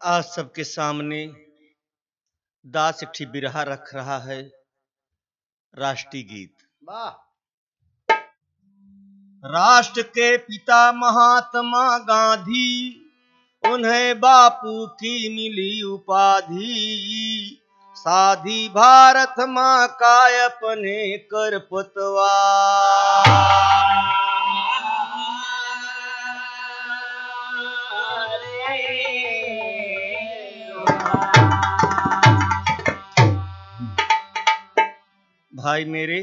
आज सबके सामने दास एक बिरहा रख रहा है राष्ट्रीय गीत। राष्ट्र के पिता महात्मा गांधी, उन्हें बापू की मिली उपाधि, साधी भारत माँ का अपने कर पतवार। भाई मेरे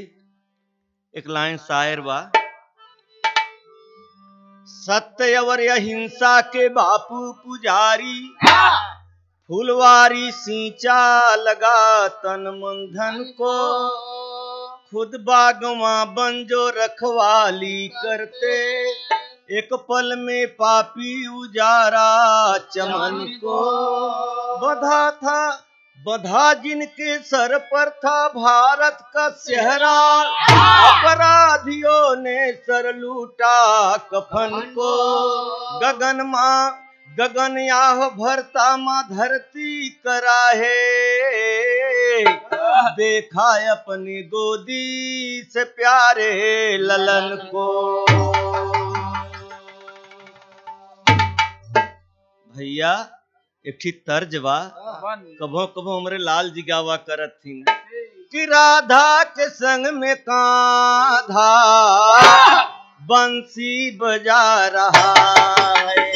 एक लाइन शायर बा, सत्य और अहिंसा के बापू पुजारी, फुलवारी सींचा लगा तन मन धन को, खुद बागवा बंजो रखवाली करते, एक पल में पापी उजारा चमन को। बधा जिनके सर पर था भारत का सेहरा, अपराधियों ने सर लूटा कफन को। गगन याह भरता माँ धरती कराहे, देखा अपनी गोदी से प्यारे ललन को। भैया एक ठीक तर्ज बा, कभो कभो हमरे लाल जी गावा करत थी कि राधा के संग में कान्हा बंसी बजा रहा है।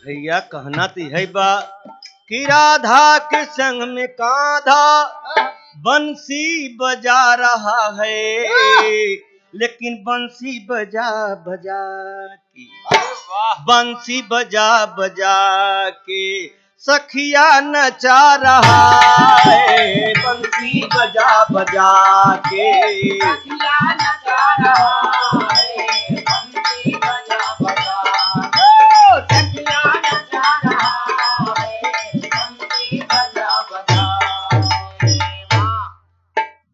भैया कहना तो है बा कि राधा के संग में कान्हा बंसी बजा रहा है, लेकिन बंसी बजा बजा के सखिया नचा रहा है। बंसी बजा के सखिया नचा रहा है। बंसी बजा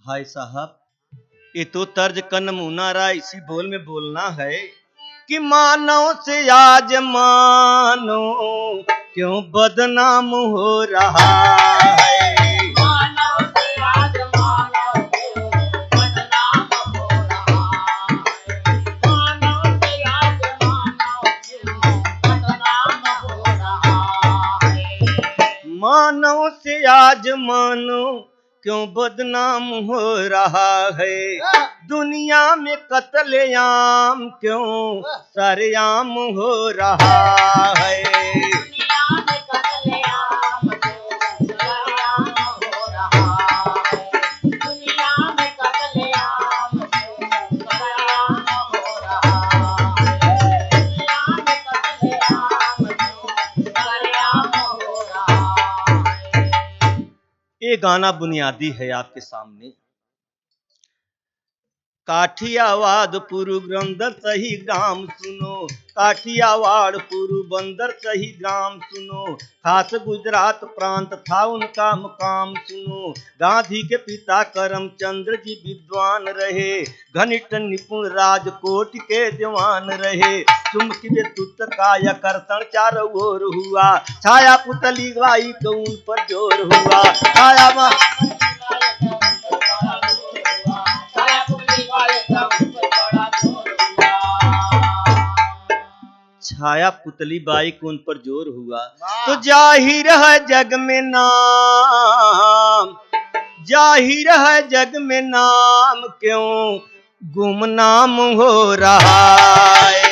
भाई साहब, ये तो तर्ज का नमूना रहा, इसी बोल में बोलना है कि मानव से आज मानो क्यों बदनाम हो रहा है। मानव से आज मानो क्यों बदनाम हो रहा है। मानव से आज मानो क्यों बदनाम हो रहा है। मानव से आज मानो क्यों बदनाम हो रहा है। दुनिया में कत्लेआम क्यों सरेआम हो रहा है। दुनिया में कत्लेआम क्यों सरेआम हो रहा है। दुनिया में कत्लेआम क्यों सरेआम हो रहा है। दुनिया में कत्लेआम क्यों सरेआम हो रहा है। ये गाना बुनियादी है आपके सामने। काठियावाड़ पुरु बंदर सही ग्राम सुनो, काठियावाड़ पुरु बंदर सही ग्राम सुनो, खास गुजरात प्रांत था उनका मुकाम सुनो। गांधी के पिता करमचंद्र जी विद्वान रहे, घनिष्ठ निपुण राजकोट के जवान रहे। चुंबकी विद्युत का आकर्षण चारों ओर हुआ, छाया पुतली बाई को उन पर जोर हुआ। छाया पुतली बाई को उन पर जोर हुआ। तो जाहिर है जग में नाम, जाहिर है जग में नाम क्यों गुमनाम हो रहा है।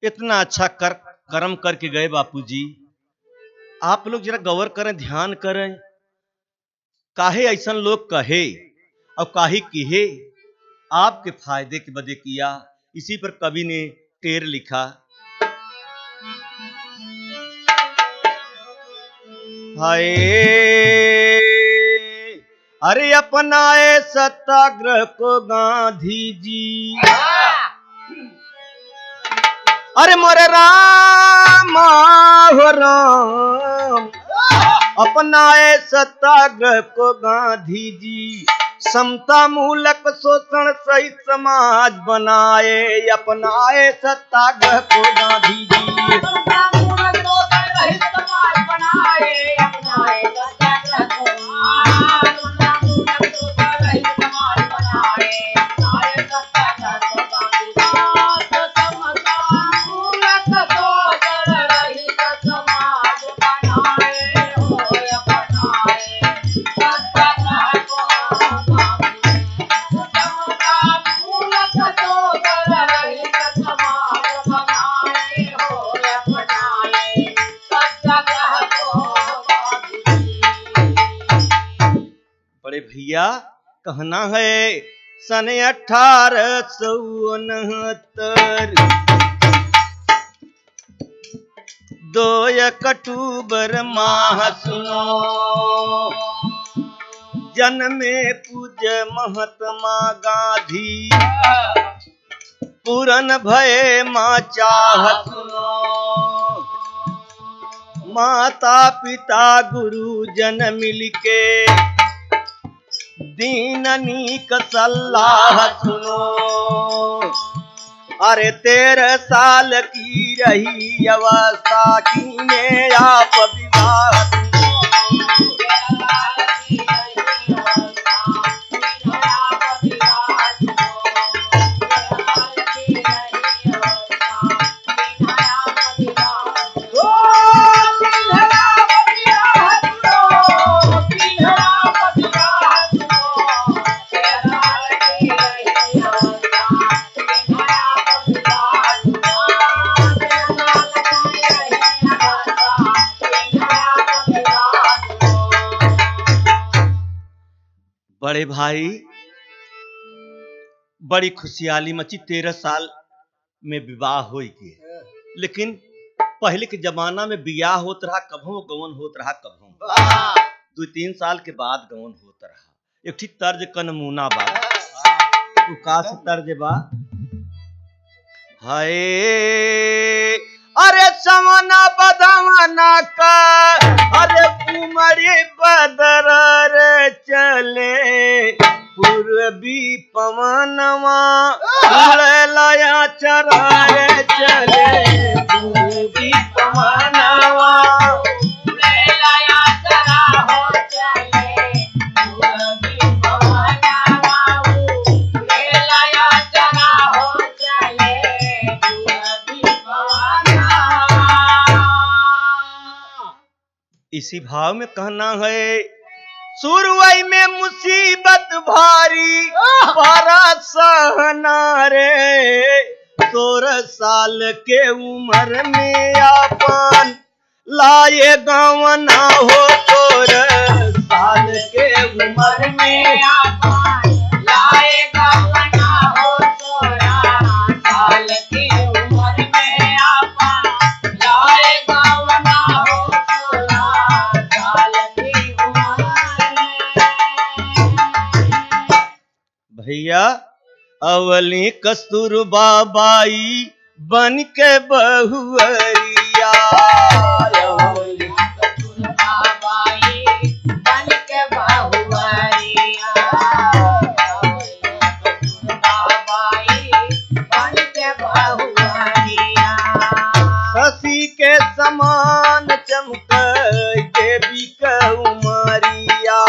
इतना अच्छा कर्म करके गए बापूजी। आप लोग जरा गौर करें, ध्यान करें, काहे ऐसा लोग कहे और काहे किहे, आपके फायदे के बदे किया। इसी पर कवि ने टेर लिखा, हाय अरे अपनाए सत्याग्रह को गांधी जी, अरे मोरे राम हो राम, अपनाए सत्याग्रह को गांधी जी, समता मूलक शोषण सहित समाज बनाए, अपनाए सत्याग्रह को गांधी जी, समता मूलक शोषण रहित समाज बनाए, अपनाए सत्याग्रह को, समता मूलक शोषण रहित समाज बनाए, अपनाए सत्याग्रह को गांधी जी, समता मूलक शोषण रहित समाज बनाए, अपनाए सत्याग्रह को बड़े भैया। कहना है सन 1869 2 अक्टूबर माह सुनो, जन्मे पूज्य महात्मा गांधी, पूरन भये माँ चाह सुनो, माता पिता गुरुजन मिलके दीननी का सलाह सुनो, अरे 13 साल की रही अवस्था की में आप विवाह बड़े भाई। बड़ी खुशहाली मची, 13 साल में विवाह हो गए। लेकिन पहले के जमाना में बियाह होत रहा कभों, गवन होत रहा कभों, 2-3 साल के बाद गवन होत रहा। एक ठीक तर्ज का नमूना बा, का से तर्ज बा, हाय अरे समना बदमना का, अरे उमरे बदर चले, पूर्वी पवनवा लया चराए चले, पूर्वी पवनवा लया चरा हो चले, पूर्वी पवनवा लया चरा हो चले, पूर्वी पवनवा। इसी भाव में कहना है, सुरवई में मुसीबत भारी पारा सहना रे, 16 साल के उम्र में अपन लाए गवना हो, 16 साल के उम्र में अपन लाए गवना हो, 16 साल के उम्र में अपन लाए गवना हो, 16 साल की उम्र। भैया अवली कस्तूरबा बाई बन के बहुअरिया, अवली कस्तूरबा बाई बन के बहुअरिया, अवली कस्तूरबा बाई बन के बहुअरिया, शशि के समान चमक देवी के उमरिया,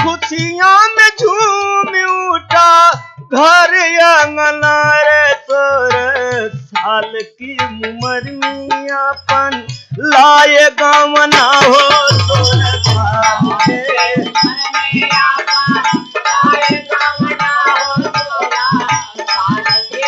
खुशियां में झूम घर आंगना रे 16 साल की उम्र में अपन लाए गवना हो 16 साल के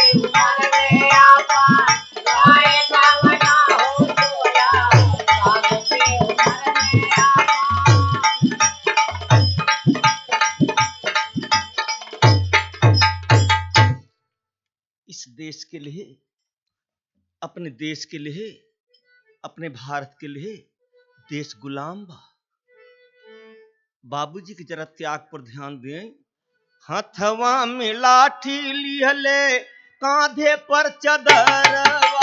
इस देश के लिए, अपने देश के लिए, अपने भारत के लिए देश गुलाम बा। बाबूजी की जरा त्याग पर ध्यान दें। हथवा में लाठी लिहले कांधे पर चदरवा,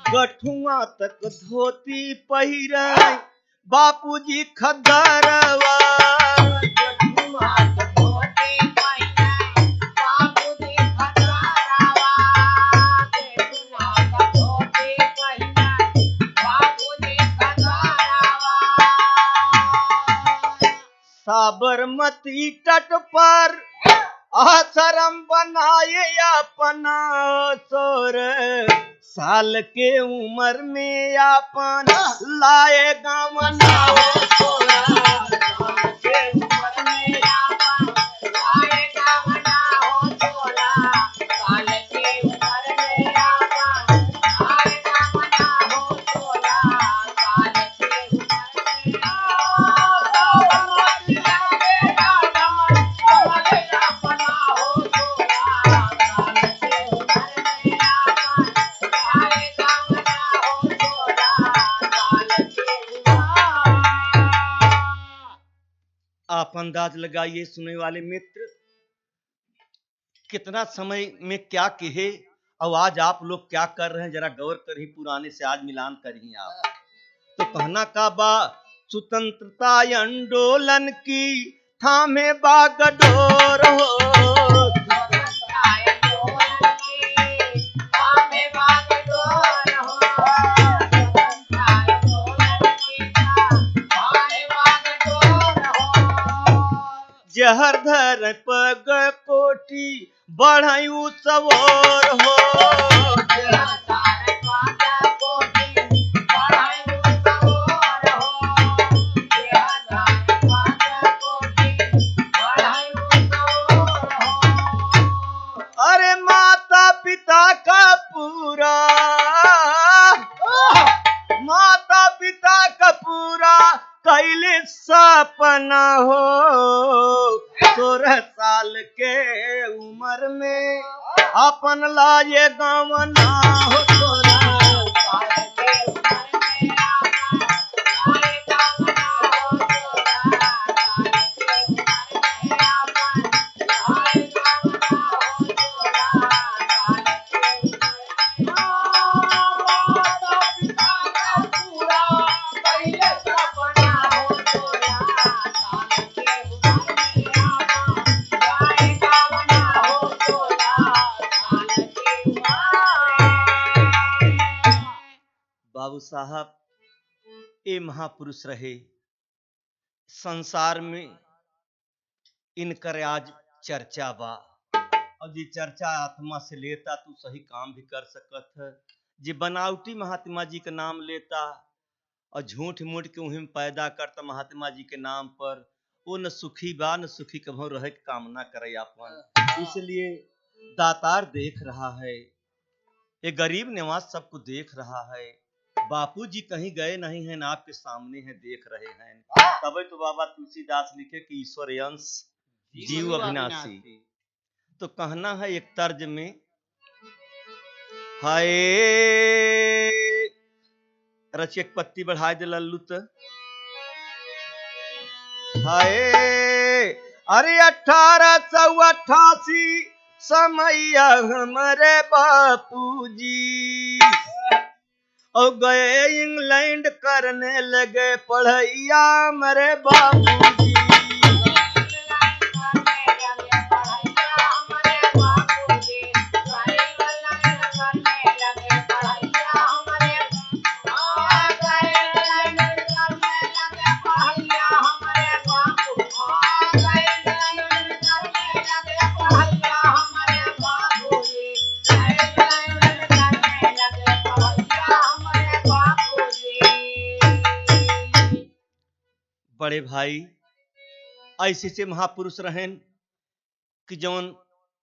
गठुआ तक धोती पहिरे बापूजी खदरवा, साबरमती तट पर आश्रम बनाए अपना 16 साल के उम्र में अपन लाए गवना हो 16 साल के उम्र में अपन लाए गवना हो 16 साल के उम्र में अपन लाए गवना हो 16 साल के उम्र में आप अंदाज लगाइए सुनने वाले मित्र, कितना समय में क्या कहे और आज आप लोग क्या कर रहे हैं, जरा गौर करिए, पुराने से आज मिलान करिए आप। तो कहना का बा स्वतंत्रता आंदोलन की थामे बागडोर हो, जहर धर पग कोठी बढ़ायू सवोर हो, अरे माता पिता का पूरा, माता पिता का पूरा कैले सपना हो 16 साल के उम्र में अपन लाए गवना हो 16 साल के उम्र में अपन लाए गवना हो 16 साल के उम्र में अपन लाए गवना हो 16 साल के उम्र में माता पिता का पूरा कैले सपना हो 16 साल के उम्र में अपन लाए गवना हो 16 साल के उम्र में। बाबू साहब ये महापुरुष रहे, संसार में इनकर आज चर्चा बा, और जी चर्चा आत्मा से लेता तू सही काम भी कर सकत है। जी बनावटी महात्मा जी का नाम लेता और झूठ मूठ के उहिम पैदा करता महात्मा जी के नाम पर, वो न सुखी बा न सुखी कभो रहे की कामना करे अपन। इसलिए दातार देख रहा है, ये गरीब निवास सबको देख रहा है, बापू जी कहीं गए नहीं हैं, आपके सामने हैं, देख रहे हैं। तभी तो बाबा तुलसीदास लिखे कि ईश्वर अंश जीव अविनाशी। तो कहना है एक तर्ज में, हाय रचिक पत्ती बढ़ाए दे लल्लू तो हाय, अरे 1888 समय हमारे बापूजी और गए इंग्लैंड करने लगे पढ़ैया मेरे बापूजी। बड़े भाई ऐसे से महापुरुष रहें कि जौन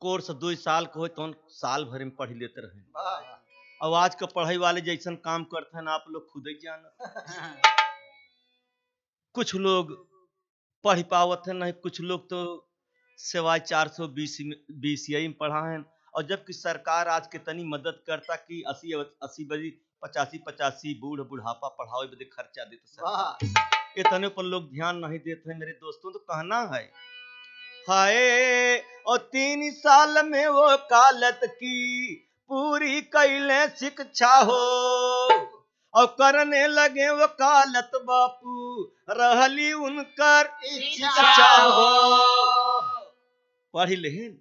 कोर्स 2 साल को हो तो साल भर में पढ़ लेते रहे। और आज के पढ़ाई वाले जैसन काम करते हैं आप लोग खुद ही जाना। कुछ लोग पढ़ पावत है नहीं, कुछ लोग तो सिवाय 420 में पढ़ा है। और जबकि सरकार आज के तनी मदद करता कि 80 बजे 85 बूढ़ बुढ़ापा पढ़ाओ बदे खर्चा देते सरकार, इतने पर लोग ध्यान नहीं देते हैं। मेरे दोस्तों तो कहना है हाय और 3 साल में वो कालत की पूरी कैले शिक्षा हो और करने लगे वकालत बापू रहली उनकर इच्छा हो। पढ़ी लेकिन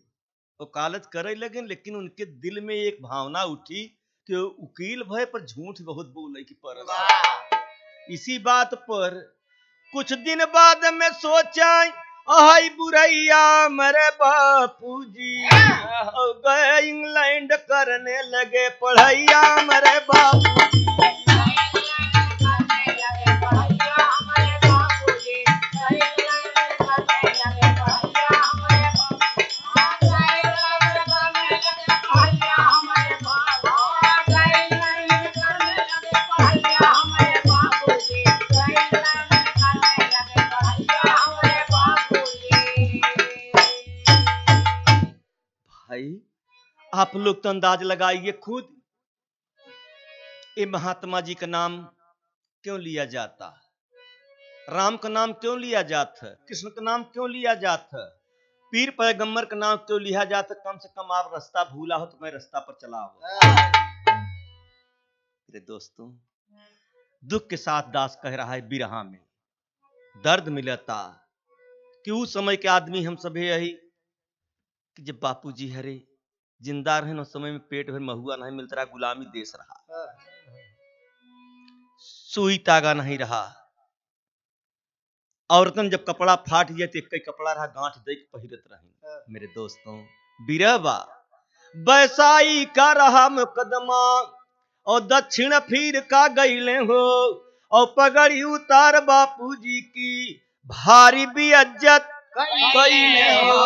वकालत करे लगे, लेकिन उनके दिल में एक भावना उठी कि वकील भय पर झूठ बहुत बोले की पर। इसी बात पर कुछ दिन बाद में सोचा आई बुरैया मेरे बापू जी गए इंग्लैंड करने लगे पढ़ैया मेरे बापू जी। आप लोग तो अंदाज लगाइए खुद, ये महात्मा जी का नाम क्यों लिया जाता, राम का नाम क्यों लिया जाता, कृष्ण का नाम क्यों लिया जाता, पीर पैगंबर का नाम क्यों लिया जाता। कम से कम आप रास्ता भूला हो तो मैं रास्ता पर चला हो। मेरे दोस्तों दुख के साथ दास कह रहा है बिरहा में दर्द मिलता कि उस समय के आदमी हम सभी यही कि जब बापू जी हरे जिंदा रहे उस समय में पेट भर महुआ नहीं मिलता रहा, गुलामी देश रहा, सुई तागा नहीं रहा, औरतन जब कपड़ा फाट गया तो एक कपड़ा रहा गांठ दे के पहिरत रहे। मेरे दोस्तों बिरहबा बैसाई का रहा मुकदमा और दक्षिण फिर का गईले हो और पगड़ी उतार बापू जी की भारी बेइज्जत कईले हो।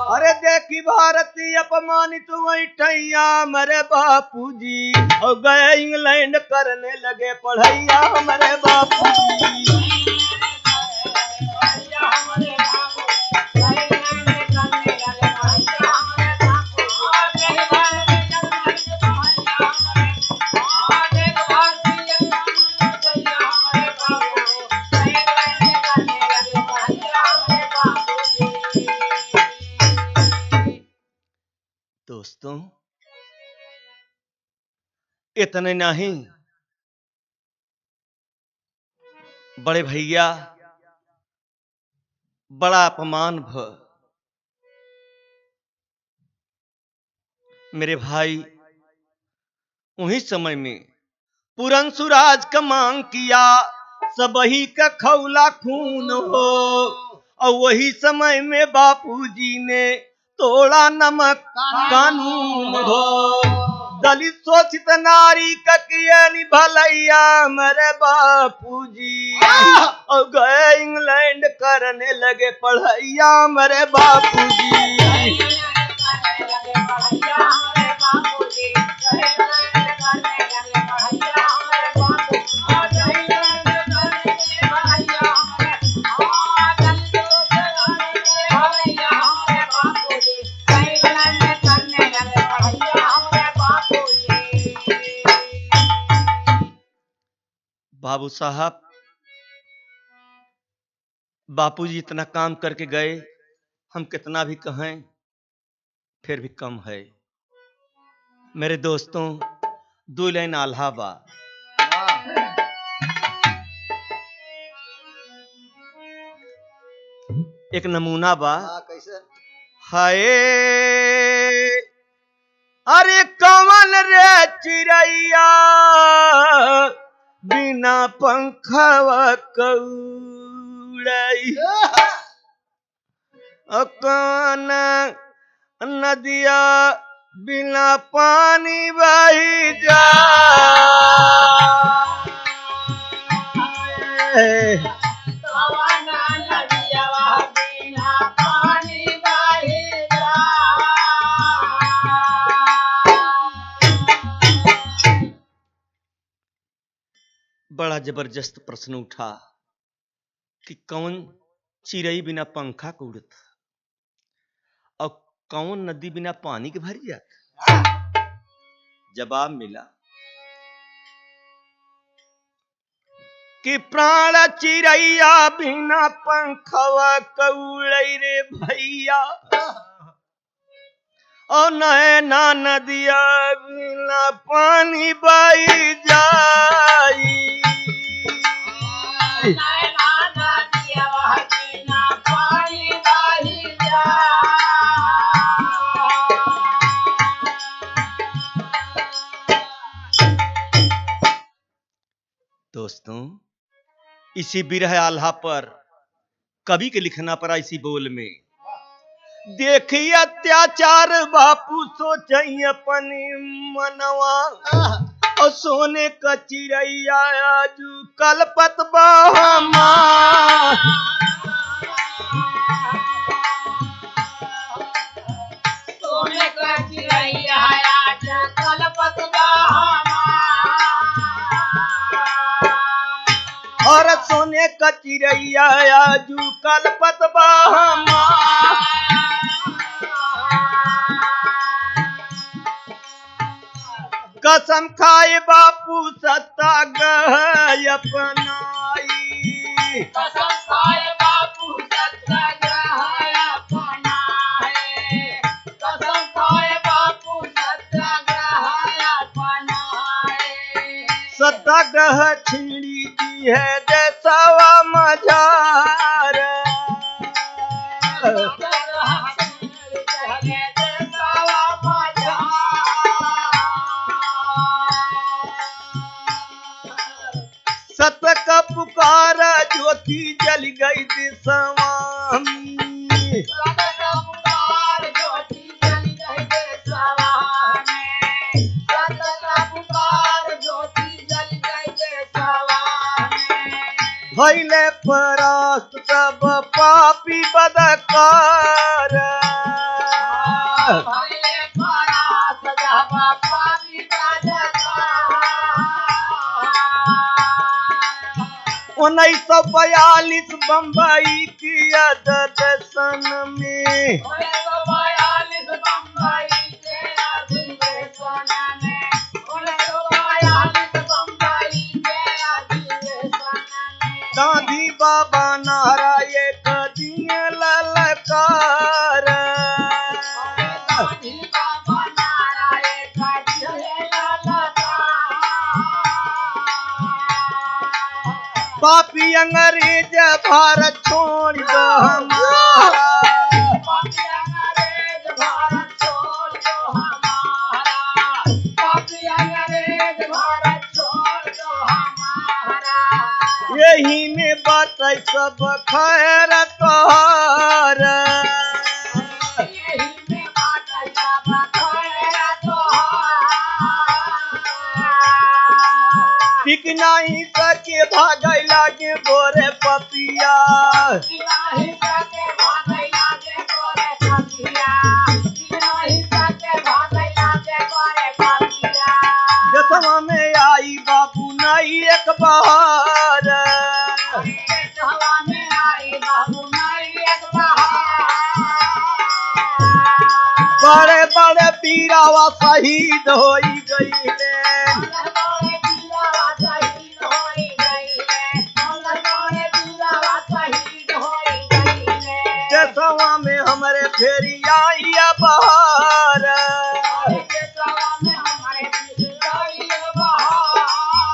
अरे देखी भारतीय अपमानित वैठैया मेरे बापू जी और गए इंग्लैंड करने लगे पढ़ैया मेरे बापू जी। दोस्तों इतने नहीं, बड़े भैया बड़ा अपमान भ मेरे भाई उन्हीं समय में पुरंसुराज का मांग किया सबही का खौला खून हो और वही समय में बापूजी ने तोड़ा नमक कानून हो। दलित शोषित नारी का किया भलैया मेरे बापूजी और गए इंग्लैंड करने लगे पढ़ैया मेरे बापूजी। बाबू साहब बापूजी इतना काम करके गए, हम कितना भी कहें फिर भी कम है। मेरे दोस्तों 2 लाइन आल्हा बा, एक नमूना बा। कैसे हाय अरे कवन रे चिड़ैया बिना पंखवा कौड़ई कौन नदिया बिना पानी बही जाए बड़ा जबरदस्त प्रश्न उठा कि कौन चिड़ई बिना पंखा के उड़त और कौन नदी बिना पानी के भर जात। जवाब मिला कि प्राण चिड़ैया बिना पंखवा कौड़ई रे भैया, और नैना नदिया बिना पानी बही जाई। नैना नदिया बिना पानी बही जाई। दोस्तों, इसी बिरह आल्हा पर कवि के लिखना पड़ा इसी बोल में। देखिए अत्याचार बापू सोचई अपनी मनवा, और सोने का चिड़ैया आजू कलपत बहमा। सोने का चिड़ैया आज कलपत बहमा। और सोने का चिड़ैया आजू कलपत बहमा। कसम खाए बापू सत्याग्रह अपनाई। कसम खाए बापू सत्याग्रह अपनाए। कसम खाए बापू सत्याग्रह अपनाए। सत्याग्रह छीड़ी दी है देशवा मझार। सत्य का पुकार ज्योति जल गई दिशवा में। सत्य का पुकार ज्योति जल गई दिशवा में। सत्य का पुकार ज्योति जल गई दिशवा में। भइले परास्त सब पापी बदकार। भइले परास्त सब पापी बदकार। 1942 बम्बई की अधिवेशन में। 1942 बम्बई के अधिवेशन में। 1942 बम्बई के अधिवेशन में। गांधी बाबा नारा एक दिए ललकार। गांधी बाबा नारा एक दिए ललकार। पापी अंग्रेज भारत छोड़ दो हमारा। पापी अंग्रेज भारत छोड़ दो हमारा। पापी अंग्रेज भारत छोड़ दो हमारा। यही में बात सब खैर तोहार। यही में बात सब खैर तोहार। टिक नहीं सके भागै लागे गोरे पपिया। नहीं सके भागै लागे गोरे पपिया। नहीं सके भागै लागे गोरे पपिया। दसवा में आई बाबू नहीं एक बहार। दसवा में आई बाबू नहीं एक बहार। बड़े बड़े पीरावा शहीद होई गईले। बड़े पीरावा शहीद होई गईले। बड़े पीरावा शहीद होई गईले। दसवा में हमरे फेरी आई बहार। दसवा में हमारे फिर आई बहार।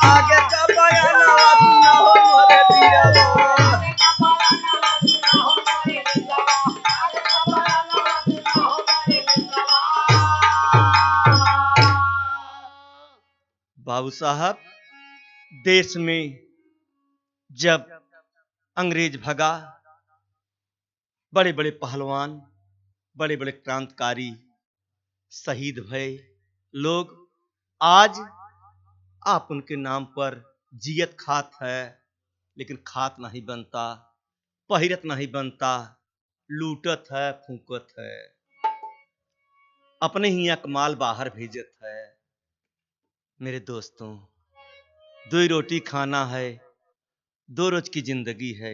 आगे का बयानवा सुना हो मोरे पीरावा। आगे का बयानवा सुना हो मोरे पीरावा। आगे का बयानवा सुना हो मोरे पीरावा। बाबू साहब, देश में जब अंग्रेज भगा, बड़े बड़े पहलवान, बड़े बड़े क्रांतिकारी शहीद भये लोग। आज आप उनके नाम पर जियत खात है, लेकिन खात नहीं बनता, पहिरत नहीं बनता, लूटत है, फूकत है, अपने ही अकमाल बाहर भेजत है। मेरे दोस्तों, दो ही रोटी खाना है, 2 रोज की जिंदगी है।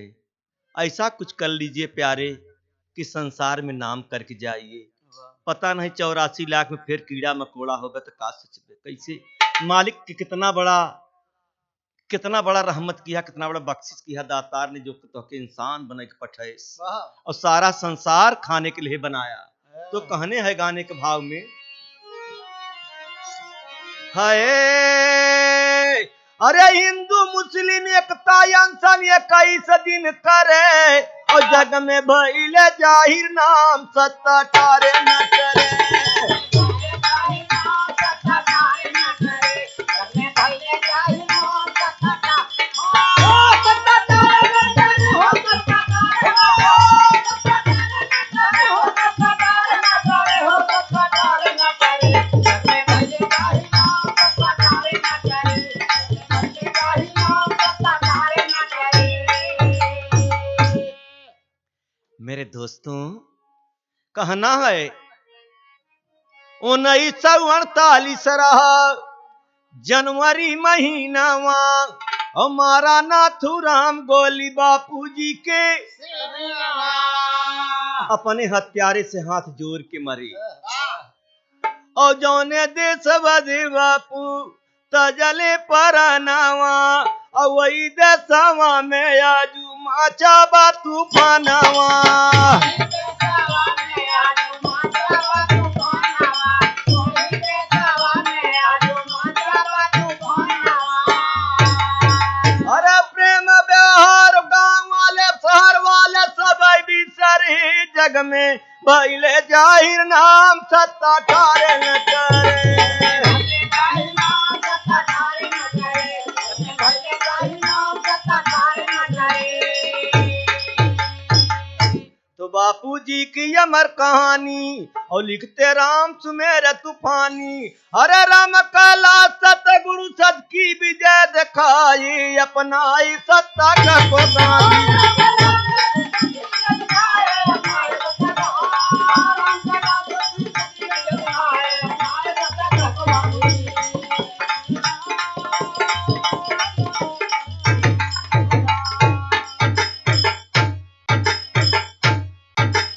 ऐसा कुछ कर लीजिए प्यारे कि संसार में नाम करके जाइए। पता नहीं 84 लाख में फिर कीड़ा मकोड़ा होगा तो का सोचबे कैसे। मालिक की कितना बड़ा रहमत किया, कितना बड़ा बख्शिश किया दातार ने, जो तो के इंसान बने के पठे और सारा संसार खाने के लिए बनाया। तो कहने है गाने के भाव में, हाय अरे हिंदू मुस्लिम एकता इंसान 21 दिन करे और जग में भइले जाहिर नाम सत्ता टारे न करे। मेरे दोस्तों कहना है 1948 रहा जनवरी महीनावा हमारा नाथुराम गोली बापूजी के अपने हत्यारे से हाथ जोड़ के मरे। और जौने देश बदे बापू तजले परनावा और वही देशवा में आजू माचा बा तूफानवा। अरे प्रेम व्यवहार गांव वाले शहर वाले सब बिसरी जग में भइले जाहिर नाम सत्ता टारे न करे। तो बापूजी की अमर कहानी और लिखते राम सुमेर तूफानी। हरे राम कैलाश सतगुरु सद की विजय दिखाई अपनाई सत्ता का को गानी।